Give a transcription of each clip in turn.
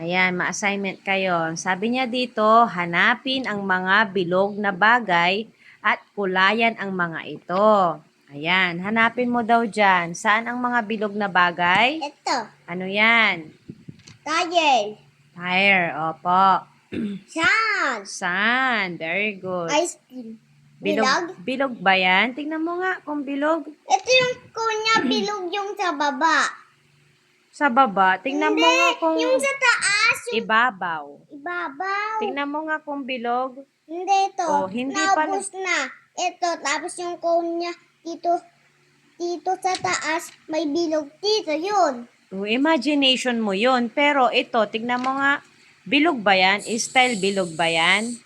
Ayan, ma-assignment kayo. Sabi niya dito, hanapin ang mga bilog na bagay at kulayan ang mga ito. Ayan, hanapin mo daw dyan. Saan ang mga bilog na bagay? Ito. Ano yan? Tire. Tire, opo. Sand. Sand, very good. Ice cream. Bilog, bilog ba yan? Tingnan mo nga kung bilog. Ito yung kunya bilog yung sa baba. Sa baba, tingnan mo nga kung yung sa taas. Yung ibabaw. ibabaw. Tingnan mo nga kung bilog. Hindi ito. Oh, hindi pala. Naubos na. Ito, tapos yung cone niya dito sa taas, may bilog dito, yun. Oh, imagination mo yun. Pero ito, tingnan mo nga. Bilog ba yan? Style bilog ba yan?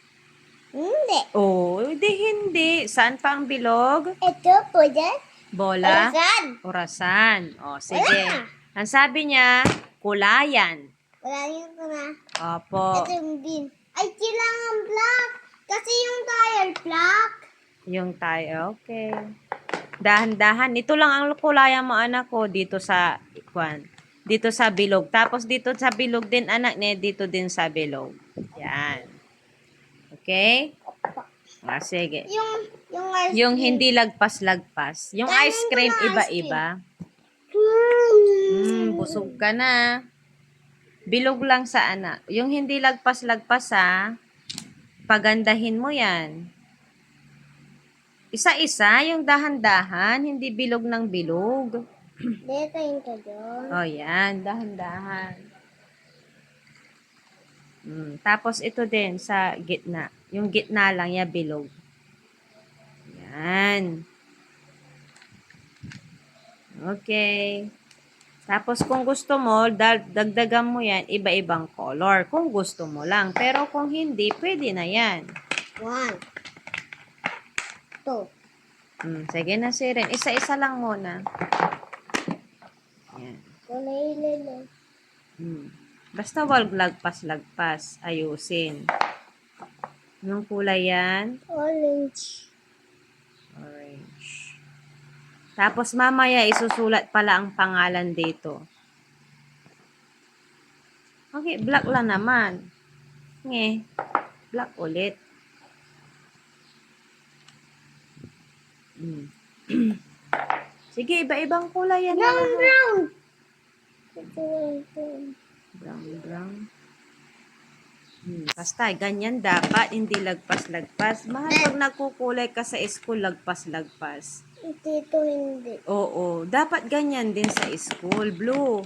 Hindi. Oh, hindi. Saan pa ang bilog? Ito, pwede. Bola? Orasan. Orasan. Oh, sige. Wala. Ang sabi niya, kulayan. Wala yun ko na. Opo. Ito yung din. Ay, kailangan black. Kasi yung tire black. Yung tayo, okay. Dahan-dahan. Ito lang ang kulayan mo, anak ko, dito sa dito sa bilog. Tapos dito sa bilog din, anak niya, dito din sa bilog. Yan. Okay? Ah, sige. Yung hindi lagpas-lagpas. Yung ice cream, iba-iba. Busog ka na. Bilog lang sa anak. Yung hindi lagpas-lagpas, ha? Pagandahin mo yan. Isa-isa, yung dahan-dahan, hindi bilog ng bilog. Dito yung doon. Oh, yan. Dahan-dahan. Tapos ito din sa gitna. Yung gitna lang, ya bilog. Yan. Okay. Tapos kung gusto mo, dagdagan mo yan, iba-ibang color. Kung gusto mo lang. Pero kung hindi, pwede na yan. 1, 2. Sige na, Siren. Isa-isa lang muna. Yan. Kulay lilo. Basta wag lagpas-lagpas. Ayusin. Anong kulay yan? Orange. Orange. Tapos mamaya isusulat pala ang pangalan dito. Okay, black lang naman. Black ulit. Sige, iba-ibang kulay yan. Brown. Brown. Basta, ganyan dapat. Hindi lagpas-lagpas. Mahal pag nagkukulay ka sa school, lagpas-lagpas. Dito hindi. Oo, dapat ganyan din sa school. Blue.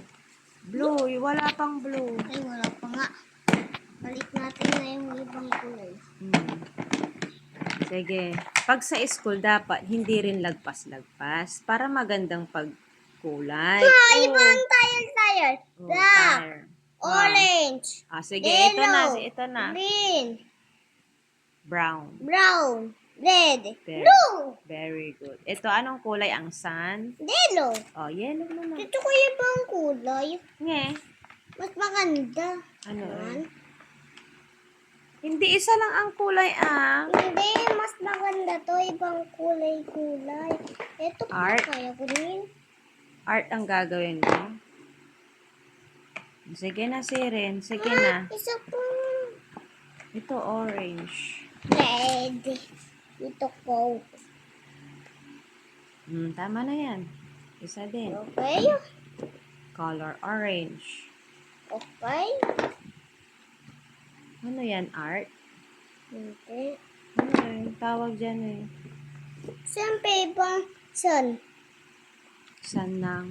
Blue, wala pang blue. Ay, wala pa nga. Balik natin na yung ibang kulay. Sige. Pag sa school, dapat hindi rin lagpas-lagpas para magandang pagkulay. Ibang tire. Black. Tire. Orange. Sige, Yellow. ito na. Green. Brown. Red. Blue. Very good. Ito, anong kulay ang sun? Yellow. Oh, yellow naman. Ito ko yung ibang kulay. Mas maganda. Ano? Hindi isa lang ang kulay, Hindi, mas maganda to. Ibang kulay. Ito po, Art? kaya ko rin. Art ang gagawin mo? Sige na, Siren. Sige na. Isa po. Ito, orange. Red. Ito po. Tama na yan. Isa din. Okay. Color orange. Okay. Ano yan, art? Hindi. Ano yung tawag dyan eh? Siyempre, ibang sun. Sun ng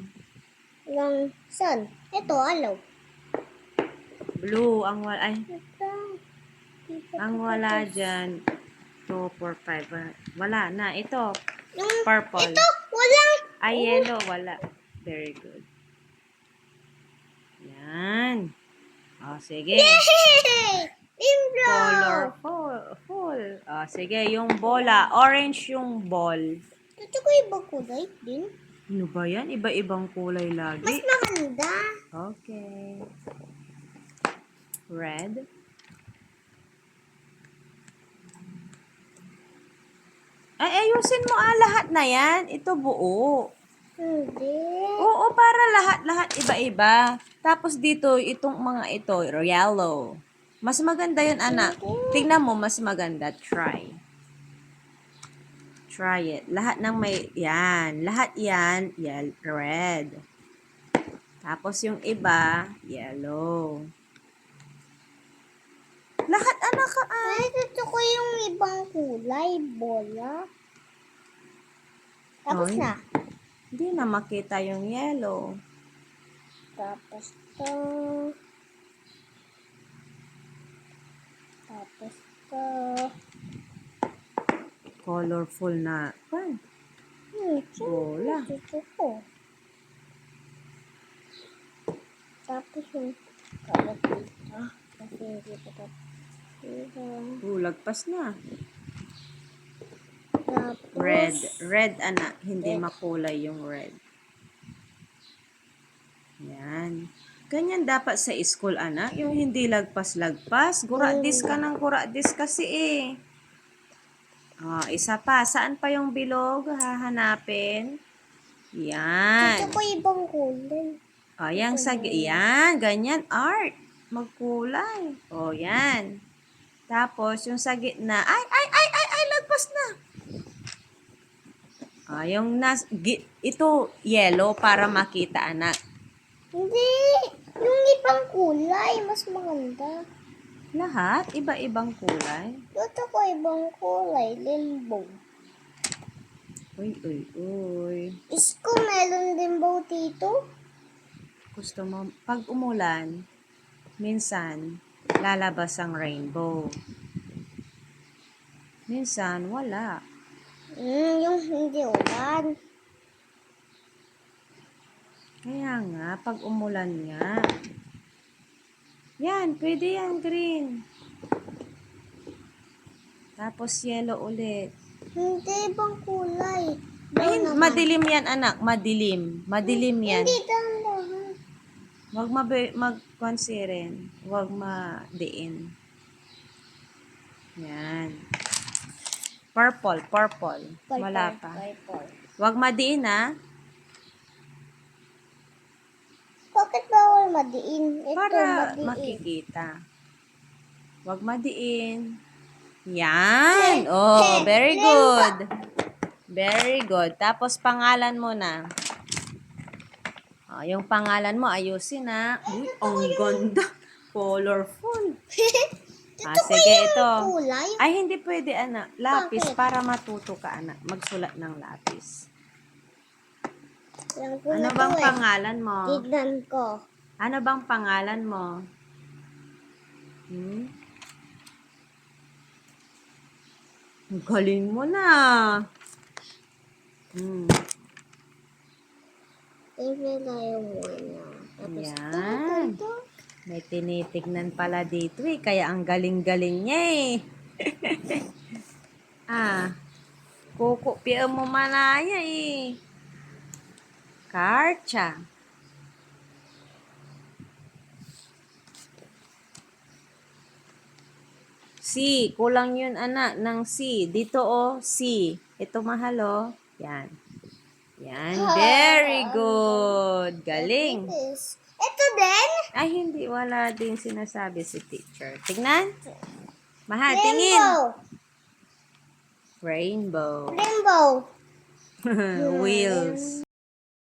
Lang sun. Ito, alaw. blue. Ang wala, Ito. ang wala dyan. 2, 4, 5. Wala na. Ito, Yung, purple. ito, walang. Yellow. Wala. Very good. Yan. Sige. Yay! Limbro. Colorful. Sige, yung bola. Orange yung ball. Ito ko ibang kulay din. Ano ba yan? Iba-ibang kulay Mas lagi. maganda. Okay. Red. Ayusin mo lahat na yan. Ito buo. Hindi. Oo, para lahat iba-iba. Tapos dito, itong mga ito, yellow. Mas maganda yun, anak. Tingnan mo, mas maganda. Try. Try it. Lahat ng may, yan. Lahat yan, red. Tapos yung iba, yellow. Lahat, anak ka, Ay, gusto ko yung ibang kulay. Bola. Tapos Oy. na. Hindi na makita yung yellow. Tapos to. Tapos to. Colorful na. Pan. Bola. Gusto ko. Tapos yung kalat dito. Kasi hindi pa tapos. Lagpas na. Tapos. Red. Red, anak. Hindi makulay yung red. Yan. Ganyan dapat sa school, anak. Yung hindi lagpas-lagpas. Guradis ka ng guradis kasi eh. Oh, isa pa. Saan pa yung bilog? Hahanapin. Yan. Gusto ko ibang kulay. O, yan, yan, ganyan, art. Magkulay. O, yan. Tapos, yung sa gitna, ay, lagpas na. O, yung ito, yellow, para makita, anak. Hindi. Yung ibang kulay. Mas maganda. Lahat, iba-ibang kulay. Gusto ko ibang kulay. Limbo. Uy. Isko, meron limbo dito. Gusto mo, pag umulan, minsan, lalabas ang rainbow. Minsan, wala. Yung hindi ulan. Kaya nga, pag umulan nga. Yan, pwede yan, green. Tapos yellow ulit. Hindi ibang kulay. Ay, madilim yan, anak. Madilim. Madilim yan. Hindi dahan. Huwag magkonsirin. Huwag madiin. Yan. Purple. Wala pa. Purple. Huwag madiin, ha? Bakit bawal madiin? Ito, Para madiin. makikita. Huwag madiin. Yan. Oh, very good. Very good. Tapos pangalan mo na. Oh, yung pangalan mo, ayusin na. Uy, ang ganda. Colorful. Sige, ito. Kulay. Ay, hindi pwede, anak. Lapis, Bakit? para matuto ka, anak. Magsulat ng lapis. Yan ko Ano na bang to eh. pangalan mo? Tignan ko. Ano bang pangalan mo? Ang galing mo na. Tignan na yung una. Tapos Yan. ito. May tinitignan pala dito eh. Kaya ang galing-galing niya eh. Kukupian mo manaya eh. Karcha. C. Kulang yun, anak, ng C. Dito oh, C. Ito mahal oh. Yan. Yan. Very good. Galing. Ito din? Ay, hindi. Wala din sinasabi si teacher. Tignan. Mahal, tingin. Rainbow. Rainbow. Wheels.